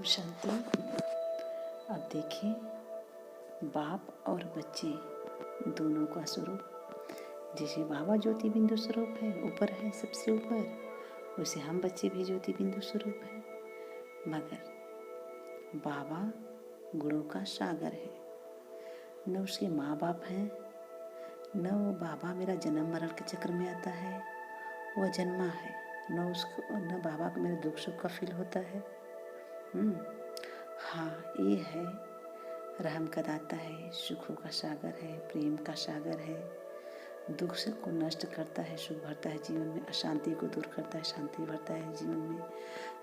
ओम शांति। अब देखिए, बाप और बच्चे दोनों का स्वरूप, जैसे बाबा ज्योति बिंदु स्वरूप है, ऊपर है सबसे ऊपर, वैसे हम बच्चे भी ज्योति बिंदु स्वरूप है। मगर बाबा गुणों का सागर है, न उसके माँ बाप हैं, न वो बाबा मेरा जन्म मरण के चक्र में आता है, वह जन्मा है, न बाबा को मेरे दुख सुख का फील होता है। हाँ, ये है, रहम का दाता है, सुखों का सागर है, प्रेम का सागर है, दुख को नष्ट करता है, सुख भरता है जीवन में, अशांति को दूर करता है, शांति भरता है जीवन में।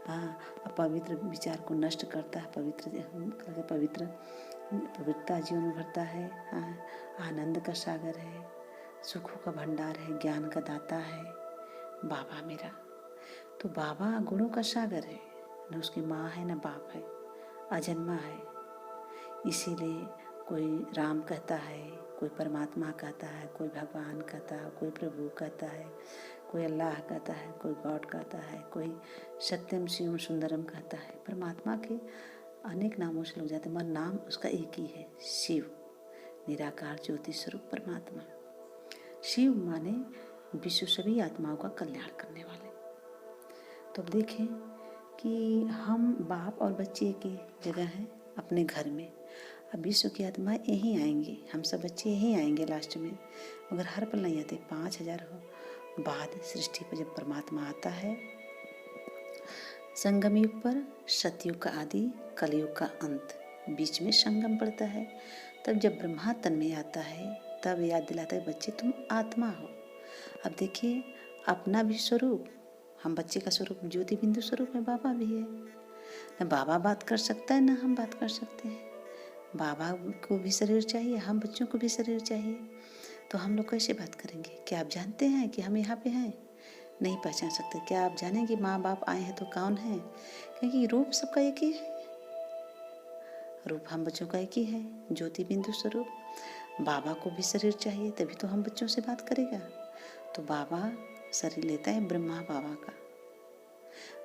हाँ, अपवित्र विचार को नष्ट करता है, पवित्रता जीवन में भरता है। हाँ, आनंद का सागर है, सुखों का भंडार है, ज्ञान का दाता है बाबा मेरा। तो बाबा गुणों का सागर है, न उसकी माँ है न बाप है, अजन्मा है। इसीलिए कोई राम कहता है, कोई परमात्मा कहता है, कोई भगवान कहता है, कोई प्रभु कहता है, कोई अल्लाह कहता है, कोई गॉड कहता है, कोई सत्यम शिवम सुंदरम कहता है। परमात्मा के अनेक नामों से लोग जाते हैं, मगर नाम उसका एक ही है, शिव, निराकार ज्योति स्वरूप परमात्मा। शिव माने विश्व सभी आत्माओं का कल्याण करने वाले। तो अब देखें कि हम बाप और बच्चे की जगह है अपने घर में। अब विश्व की आत्मा यहीं आएंगे, हम सब बच्चे यहीं आएंगे लास्ट में, मगर हर पल नहीं आते। 5000 बाद सृष्टि पर जब परमात्मा आता है, संगम युग पर, सतयुग का आदि, कलयुग का अंत, बीच में संगम पड़ता है। तब जब ब्रह्मा तन में आता है, तब याद दिलाता है बच्चे तुम आत्मा हो। अब देखिए, अपना भी स्वरूप, हम बच्चे का स्वरूप ज्योति बिंदु स्वरूप है, बाबा भी है। न बाबा बात कर सकता है, न हम बात कर सकते हैं। बाबा को भी शरीर चाहिए, हम बच्चों को भी शरीर चाहिए। तो हम लोग कैसे बात करेंगे? क्या आप जानते हैं कि हम यहाँ पे हैं? नहीं पहचान सकते। क्या आप जानेंगे माँ बाप आए हैं तो कौन है? क्योंकि रूप सबका एक ही है, रूप हम बच्चों का एक ही है, ज्योति बिंदु स्वरूप। बाबा को भी शरीर चाहिए, तभी तो हम बच्चों से बात करेगा। तो बाबा शरीर लेता है ब्रह्मा बाबा का,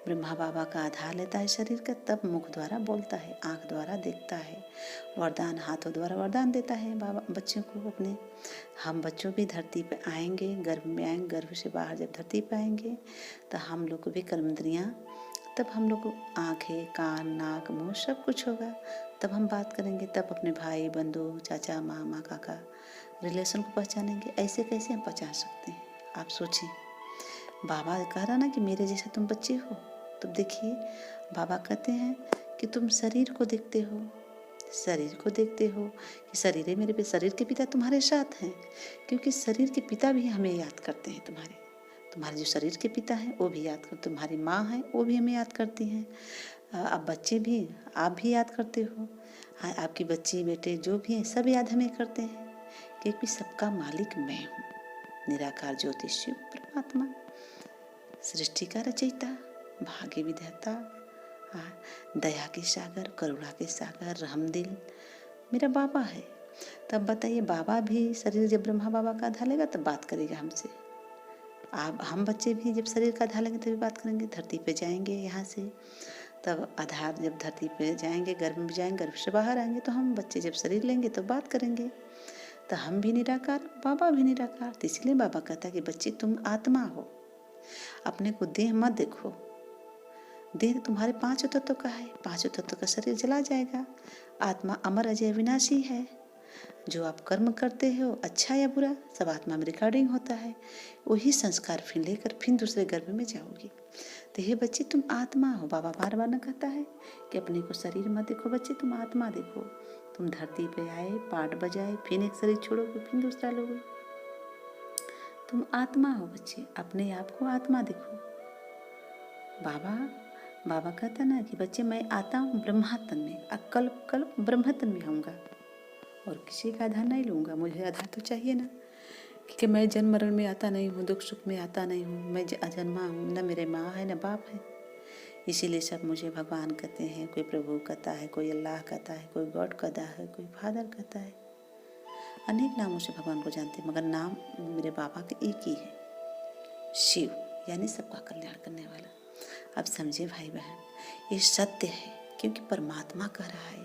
ब्रह्मा बाबा का आधार लेता है शरीर का, तब मुख द्वारा बोलता है, आँख द्वारा देखता है, वरदान हाथों द्वारा वरदान देता है बाबा बच्चों को अपने। हम बच्चों भी धरती पे आएंगे, गर्भ में आएंगे, गर्भ से बाहर जब धरती पे आएंगे तो हम लोग को भी कर्मेंद्रियाँ, तब हम लोग को आँखें, कान, नाक, मुँह सब कुछ होगा। तब हम बात करेंगे, तब अपने भाई बंधु, चाचा, मामा, काका, रिलेशन को पहचानेंगे। ऐसे कैसे हम पहचान सकते हैं? आप सोचें। बाबा कह रहा ना कि मेरे जैसा तुम बच्चे हो। तो देखिए, बाबा कहते हैं कि तुम शरीर को देखते हो, शरीर को देखते हो कि शरीर है मेरे पे, शरीर के पिता तुम्हारे साथ हैं, क्योंकि शरीर के पिता भी हमें याद करते हैं। तुम्हारे जो शरीर के पिता हैं वो भी याद करते, तुम्हारी माँ है वो भी हमें याद करती हैं। अब बच्चे भी, आप भी याद करते हो। हाँ, आपकी बच्ची बेटे जो भी हैं सब याद हमें करते हैं, क्योंकि सबका मालिक मैं हूँ, निराकार ज्योति शिव परमात्मा, सृष्टि का रचयिता, भाग्य विधाता, दया के सागर, करुणा के सागर, रहमदिल मेरा बाबा है। तब बताइए, बाबा भी शरीर जब ब्रह्मा बाबा का आधार लेगा तब बात करेगा हमसे। आप हम बच्चे भी जब शरीर का आधार लेंगे तभी बात करेंगे। धरती पे जाएंगे यहाँ से, तब आधार जब धरती पे जाएंगे, गर्भ में जाएंगे, गर्भ से बाहर आएंगे, तो हम बच्चे जब शरीर लेंगे तो बात करेंगे। तो हम भी निराकार, बाबा भी निराकार। तो इसलिए बाबा कहता है कि बच्चे तुम आत्मा हो, अपने को देह मत देखो। देह तुम्हारे 5 तत्व का है, 5 तत्व का शरीर जला जाएगा। आत्मा अमर अजय विनाशी है। जो आप कर्म करते हो, अच्छा या बुरा, सब आत्मा में रिकॉर्डिंग होता है। वही संस्कार फिर लेकर फिर दूसरे गर्भ में जाओगी। तो हे बच्चे तुम आत्मा हो। बाबा बार बार न कहता है कि अपने को शरीर मत देखो बच्चे, तुम आत्मा देखो। तुम धरती पे आए, पाठ बजाए, फिर एक शरीर छोड़ोगे, फिर दूसरा लोगे। तुम आत्मा हो बच्चे, अपने आप को आत्मा देखो। बाबा कहता ना कि बच्चे मैं आता हूँ ब्रह्मातन में, कल्प कल्प ब्रह्मतन में आऊँगा और किसी का आधार नहीं लूँगा। मुझे आधार तो चाहिए ना, क्योंकि मैं जन्म मरण में आता नहीं हूँ, दुख सुख में आता नहीं हूँ, मैं अजन्मा हूँ, न मेरे माँ है न बाप है। इसीलिए सब मुझे भगवान कहते हैं, कोई प्रभु कहता है, कोई अल्लाह कहता है, कोई गॉड कहता है, कोई फादर कहता है। अनेक नामों से भगवान को जानते हैं, मगर नाम मेरे बाबा के एक ही है, शिव, यानी सबका कल्याण करने वाला। अब समझे भाई बहन, ये सत्य है, क्योंकि परमात्मा कह रहा है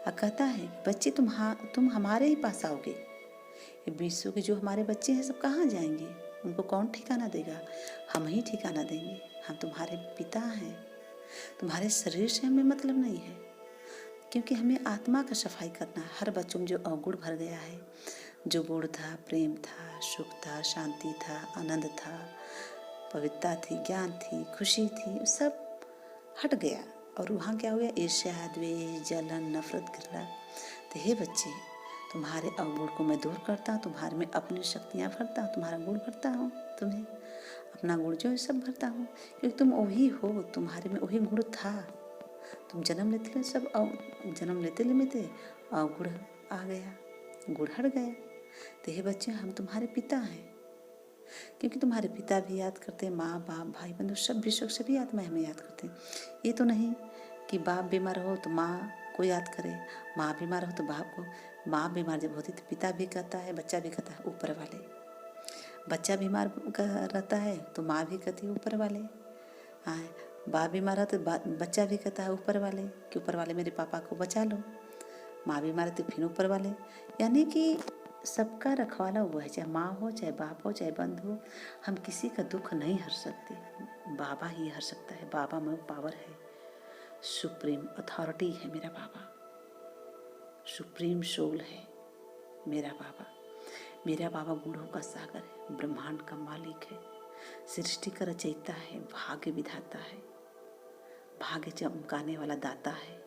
और कहता है बच्चे तुम हमारे ही पास आओगे। ये विश्व के जो हमारे बच्चे हैं सब कहाँ जाएंगे? उनको कौन ठिकाना देगा? हम ही ठिकाना देंगे। हम तुम्हारे पिता हैं। तुम्हारे शरीर से हमें मतलब नहीं है, क्योंकि हमें आत्मा का सफाई करना है। हर बच्चों में जो अवगुण भर गया है, जो गुण था, प्रेम था, सुख था, शांति था, आनंद था, पवित्रता थी, ज्ञान थी, खुशी थी, सब हट गया। और वहाँ क्या हो गया? ईर्ष्या, द्वेष, जलन, नफरत, घृणा। तो हे बच्चे, तुम्हारे अवगुण को मैं दूर करता हूँ, तुम्हारे में अपनी शक्तियाँ भरता हूँ, तुम्हारा गुण भरता हूँ, तुम्हें अपना गुण जो है सब भरता हूँ, क्योंकि तुम वही हो, तुम्हारे में वही गुण था। तुम जन्म लेते सब जन्म लेते अवगुण आ गया, गुण हट गया। तो हे बच्चे, हम तुम्हारे पिता हैं, क्योंकि तुम्हारे पिता भी याद करते हैं, माँ बाप भाई बंधु सब विश्व सभी आत्माएं हमें याद करते हैं। ये तो नहीं कि बाप बीमार हो तो माँ को याद करे, माँ बीमार हो तो बाप को। माँ बीमार जब होती तो पिता भी कहता है, बच्चा भी कहता है ऊपर वाले। बच्चा बीमार रहता है तो माँ भी कहती है ऊपर वाले। हाँ, बाप बीमार है तो बच्चा भी कहता है ऊपर वाले, कि ऊपर वाले मेरे पापा को बचा लो। माँ बीमार है तो फिर ऊपर वाले। यानी कि सबका रखवाला वो है, चाहे माँ हो, चाहे बाप हो, चाहे बंधु हो। हम किसी का दुख नहीं हर सकते, बाबा ही हर सकता है। बाबा में पावर है, सुप्रीम अथॉरिटी है मेरा बाबा, सुप्रीम सोल है मेरा बाबा। मेरा बाबा गुणों का सागर है, ब्रह्मांड का मालिक है, सृष्टि का रचयिता है, भाग्य विधाता है, भाग्य चमकाने वाला दाता है,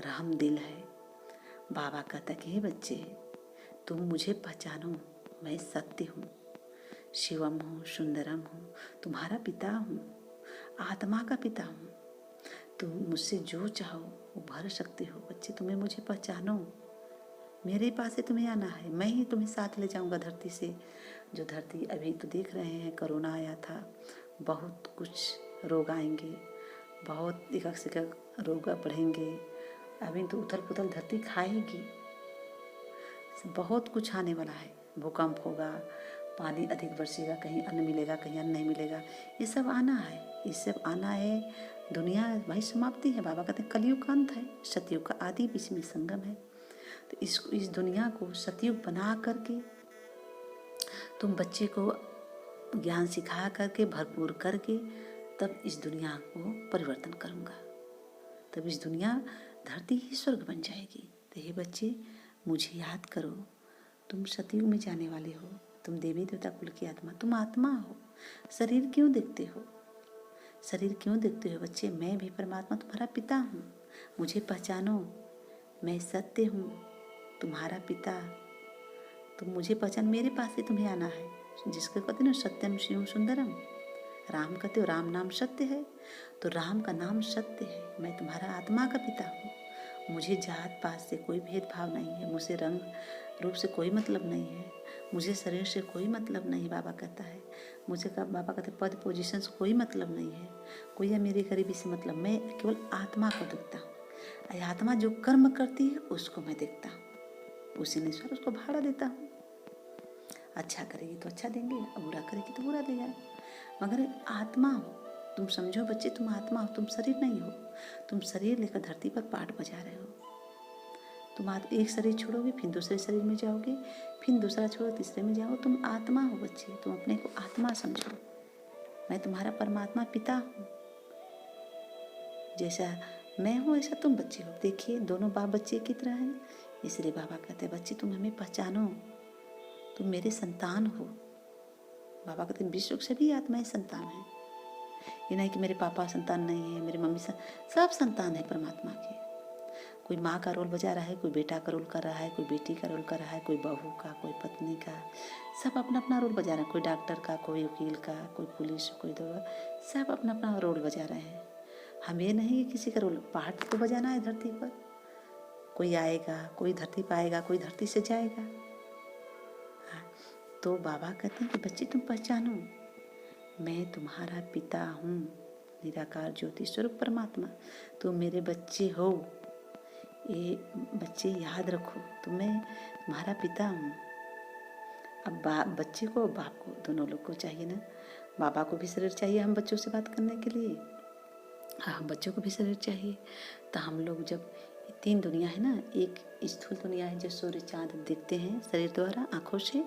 रहम दिल है। बाबा कहता कि हे बच्चे, तुम मुझे पहचानो, मैं सत्य हूँ, शिवम हूँ, सुंदरम हूँ, तुम्हारा पिता हूँ, आत्मा का पिता हूँ। तुम मुझसे जो चाहो वो भर सकते हो। बच्चे, तुम्हें मुझे पहचानो, मेरे पास से तुम्हें आना है, मैं ही तुम्हें साथ ले जाऊंगा धरती से। जो धरती अभी तो देख रहे हैं, कोरोना आया था, बहुत कुछ रोग आएंगे, बहुत एक से एक रोग बढ़ेंगे। अभी तो उथल पुथल धरती खाएगी, बहुत कुछ आने वाला है। भूकंप होगा, पानी अधिक बरसेगा, कहीं अन्न मिलेगा, कहीं अन्न नहीं मिलेगा। ये सब आना है, ये सब आना है। दुनिया भाई समाप्ति है। बाबा कहते हैं कलयुग का अंत है, सतयुग का आदि, बीच में संगम है। तो इस दुनिया को सतयुग बना करके तुम बच्चे को ज्ञान सिखा करके, भरपूर करके, तब इस दुनिया को परिवर्तन करूँगा। तब इस दुनिया धरती ही स्वर्ग बन जाएगी। तो हे बच्चे, मुझे याद करो, तुम सतयुग में जाने वाले हो, तुम देवी देवता कुल की आत्मा, तुम आत्मा हो। शरीर क्यों देखते हो? शरीर क्यों देखते हो बच्चे? मैं भी परमात्मा तुम्हारा पिता हूँ, मुझे पहचानो, मैं सत्य हूँ, तुम्हारा पिता। तुम मुझे पहचान, मेरे पास से तुम्हें आना है। जिसको कहते ना सत्यम शिवम सुंदरम, राम कहते हो, राम नाम सत्य है, तो राम का नाम सत्य है। मैं तुम्हारा आत्मा का पिता हूँ। मुझे जात पात से कोई भेदभाव नहीं है, मुझे रंग रूप से कोई मतलब नहीं है, मुझे शरीर से कोई मतलब नहीं। बाबा कहता है मुझे बाबा कहते पद पोजीशन से कोई मतलब नहीं है, कोई है मेरी गरीबी से मतलब। मैं केवल आत्मा को देखता हूँ। आत्मा जो कर्म करती है उसको मैं देखता हूँ, उसी अनुसार उसको भाड़ा देता हूँ। अच्छा करेगी तो अच्छा देंगे, बुरा करेगी तो बुरा देगा। मगर आत्मा हो, तुम समझो बच्चे, तुम आत्मा हो, तुम शरीर नहीं हो। तुम शरीर लेकर धरती पर पाठ बजा रहे हो। तुम एक शरीर छोड़ोगे, फिर दूसरे शरीर में जाओगे, फिर दूसरा छोड़ो, तीसरे में जाओ। तुम आत्मा हो बच्चे, तुम अपने को आत्मा समझो। मैं तुम्हारा परमात्मा पिता हूँ। जैसा मैं हूँ ऐसा तुम बच्चे हो। देखिए दोनों बाप बच्चे की तरह हैं, इसलिए बाबा कहते हैं बच्चे तुम हमें पहचानो, तुम मेरे संतान हो। बाबा कहते हैं विश्व के सभी आत्माएं संतान हैं। ये नहीं कि मेरे पापा संतान नहीं है, मेरी मम्मी सब संतान है परमात्मा के। कोई माँ का रोल बजा रहा है, कोई बेटा का रोल कर रहा है, कोई बेटी का रोल कर रहा है, कोई बहू का, कोई पत्नी का, सब अपना अपना रोल बजा रहे हैं। कोई डॉक्टर का, कोई वकील का, कोई पुलिस, कोई दवा, सब अपना अपना रोल बजा रहे हैं। हम ये नहीं कि किसी का रोल, पाठ तो बजाना है धरती पर। कोई आएगा, कोई धरती पर आएगा, कोई धरती से जाएगा। तो बाबा कहते हैं कि बच्चे तुम पहचानो, मैं तुम्हारा पिता हूँ, निराकार ज्योति स्वरूप परमात्मा। तुम मेरे बच्चे हो, ये बच्चे याद रखो, तो मैं तुम्हारा पिता हूँ। अब बच्चे को बाप को दोनों लोग को चाहिए ना। बाबा को भी शरीर चाहिए हम बच्चों से बात करने के लिए, हाँ, हम बच्चों को भी शरीर चाहिए। तो हम लोग जब 3 दुनिया है ना, एक स्थूल दुनिया है जो सूर्य चाँद दिखते हैं शरीर द्वारा आँखों से,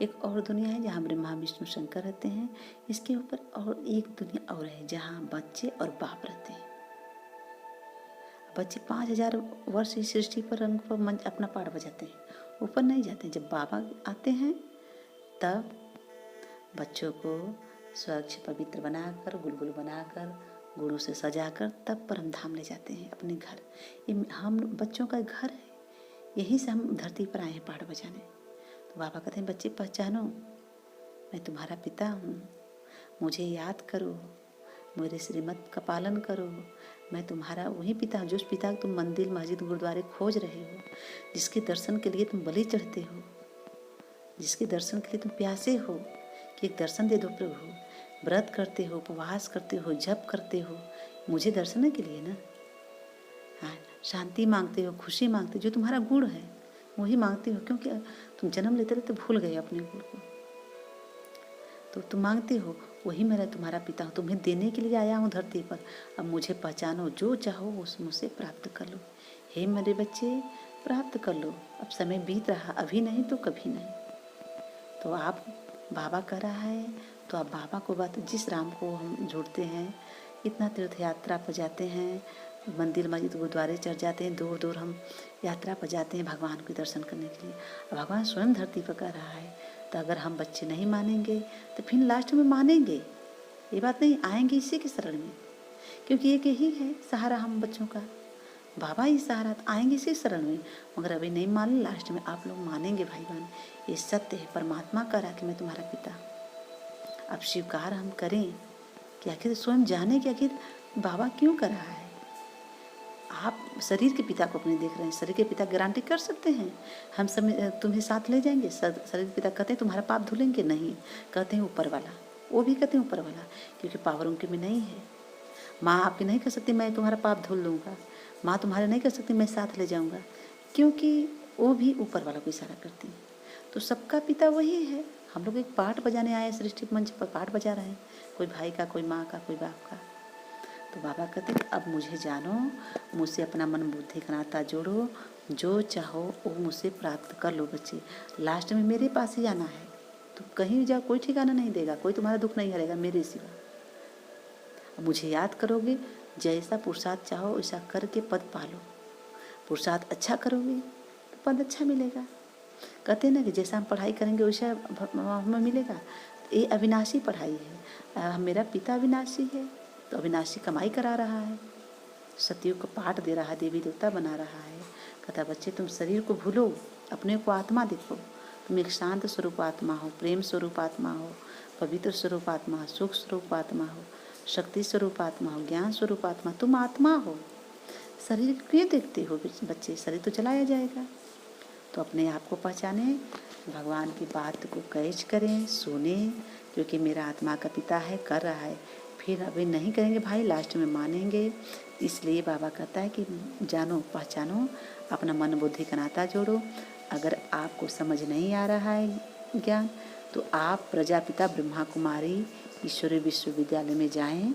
एक और दुनिया है जहाँ ब्रह्मा विष्णु शंकर रहते हैं, इसके ऊपर और एक दुनिया और है जहाँ बच्चे और बाप रहते हैं। बच्चे 5000 वर्ष इस सृष्टि पर रंग पर मंच अपना पाठ बजाते हैं, ऊपर नहीं जाते। जब बाबा आते हैं तब बच्चों को स्वच्छ पवित्र बनाकर, गुलगुल बनाकर, गुड़ों से सजाकर तब परम धाम ले जाते हैं अपने घर। ये हम बच्चों का घर है, यहीं से हम धरती पर आए हैं पाठ बजाने। तो बाबा कहते हैं बच्चे पहचानो, मैं तुम्हारा पिता हूँ, मुझे याद करो, मेरे श्रीमत का पालन करो। मैं तुम्हारा वही पिता हूँ, जो पिता तुम मंदिर मस्जिद गुरुद्वारे खोज रहे हो, जिसके दर्शन के लिए तुम बलि चढ़ते हो, जिसके दर्शन के लिए तुम प्यासे हो कि एक दर्शन दे दो प्रभु। व्रत करते हो, उपवास करते हो, जप करते हो, मुझे दर्शन के लिए ना। हाँ, शांति मांगते हो, खुशी मांगते हो, जो तुम्हारा गुण है वही मांगते हो, क्योंकि तुम जन्म लेते रहते भूल गए अपने गुण को। तो तुम मांगते हो, वही मेरा तुम्हारा पिता हूँ, तुम्हें देने के लिए आया हूँ धरती पर। अब मुझे पहचानो, जो चाहो उस मुझसे प्राप्त कर लो। हे मेरे बच्चे, प्राप्त कर लो। अब समय बीत रहा, अभी नहीं तो कभी नहीं। तो आप बाबा कर रहा है तो आप बाबा को बात, जिस राम को हम जोड़ते हैं, इतना तीर्थ यात्रा पर जाते हैं, मंदिर मस्जिद गुरुद्वारे चढ़ जाते हैं, दूर दूर हम यात्रा पर जाते हैं भगवान के दर्शन करने के लिए। भगवान स्वयं धरती पर कर रहा है। तो अगर हम बच्चे नहीं मानेंगे तो फिर लास्ट में मानेंगे, ये बात नहीं, आएंगे इसी के शरण में, क्योंकि एक यही है सहारा हम बच्चों का, बाबा ही सहारा। आएंगे इसी शरण में, मगर अभी नहीं मान, लास्ट में आप लोग मानेंगे भाई बहन। ये सत्य है, परमात्मा करा कि मैं तुम्हारा पिता। अब स्वीकार हम करें कि आखिर स्वयं जाने कि आखिर बाबा क्यों कर रहा है। आप शरीर के पिता को अपने देख रहे हैं, शरीर के पिता गारंटी कर सकते हैं हम तुम्हें साथ ले जाएंगे। शरीर के पिता कहते हैं तुम्हारा पाप धुलेंगे, नहीं, कहते हैं ऊपर वाला, वो भी कहते हैं ऊपर वाला, क्योंकि पावर उनके में नहीं है। माँ आपकी नहीं कर सकती मैं तुम्हारा पाप धुल लूँगा, माँ तुम्हारे नहीं कर सकती मैं साथ ले जाऊँगा, क्योंकि वो भी ऊपर वाला को इशारा करती है। तो सबका पिता वही है। हम लोग एक पाठ बजाने आए, सृष्टि मंच पर पाठ बजा रहे हैं, कोई भाई का, कोई माँ का, कोई बाप का। तो बाबा कहते हैं अब मुझे जानो, मुझसे अपना मन बुद्धि का नाता जोड़ो, जो चाहो वो मुझसे प्राप्त कर लो बच्चे। लास्ट में मेरे पास ही आना है, तो कहीं जाओ, कोई ठिकाना नहीं देगा, कोई तुम्हारा दुख नहीं हरेगा मेरे सिवा। मुझे याद करोगे, जैसा पुरुषार्थ चाहो वैसा करके पद पालो। पुरुषार्थ अच्छा करोगे तो पद अच्छा मिलेगा। कहते हैं ना कि जैसा हम पढ़ाई करेंगे वैसा हमें मिलेगा। ये अविनाशी पढ़ाई है, मेरा पिता अविनाशी है, तो अविनाशी कमाई करा रहा है, सतयुग का पाठ दे रहा है, देवी देवता बना रहा है। कहता बच्चे तुम शरीर को भूलो, अपने को आत्मा देखो, तुम एक शांत स्वरूप आत्मा हो, प्रेम स्वरूप आत्मा हो, पवित्र स्वरूप आत्मा, सुख स्वरूप आत्मा हो, शक्ति स्वरूप आत्मा हो, ज्ञान स्वरूप आत्मा, तुम आत्मा हो। शरीर क्यों देखते हो बच्चे, शरीर तो चलाया जाएगा। तो अपने आप को पहचाने, भगवान की बात को कैच करें, सुने, क्योंकि मेरा आत्मा का पिता है, कर रहा है। फिर अभी नहीं करेंगे भाई, लास्ट में मानेंगे। इसलिए बाबा कहता है कि जानो, पहचानो, अपना मन बुद्धि का नाता जोड़ो। अगर आपको समझ नहीं आ रहा है ज्ञान, तो आप प्रजापिता ब्रह्मा कुमारी ईश्वरीय विश्वविद्यालय में जाएं,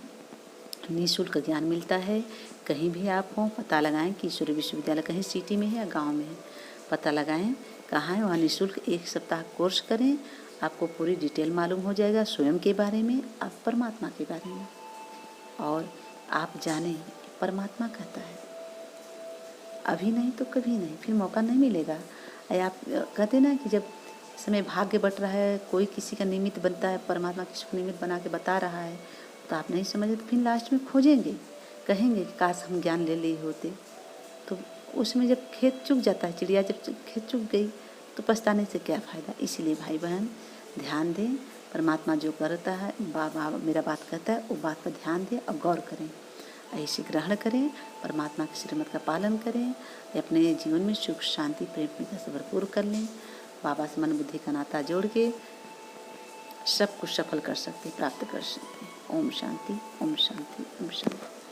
निःशुल्क ज्ञान मिलता है। कहीं भी आप हो, पता लगाएं कि ईश्वरीय विश्वविद्यालय कहीं सिटी में है या गाँव में है, पता लगाएं कहाँ है, वहाँ निःशुल्क 1 सप्ताह कोर्स करें, आपको पूरी डिटेल मालूम हो जाएगा स्वयं के बारे में, आप परमात्मा के बारे में, और आप जाने परमात्मा कहता है अभी नहीं तो कभी नहीं, फिर मौका नहीं मिलेगा। आप कहते ना कि जब समय भाग्य बट रहा है, कोई किसी का निमित्त बनता है, परमात्मा किसी को निमित्त बना के बता रहा है, तो आप नहीं समझे तो फिर लास्ट में खोजेंगे, कहेंगे कि काश हम ज्ञान ले लिए होते। तो उसमें जब खेत चुग जाता है, चिड़िया जब खेत चुग गई तो पछताने से क्या फ़ायदा। इसीलिए भाई बहन ध्यान दें, परमात्मा जो करता है, बाबा मेरा बात कहता है, वो बात पर ध्यान दें और गौर करें, ऐसे ग्रहण करें, परमात्मा के श्रीमत का पालन करें, अपने जीवन में सुख शांति प्रेम से भरपूर कर लें। बाबा से मन बुद्धि का नाता जोड़ के सब कुछ सफल कर सकते, प्राप्त कर सकते। ओम शांति, ओम शांति, ओम शांति।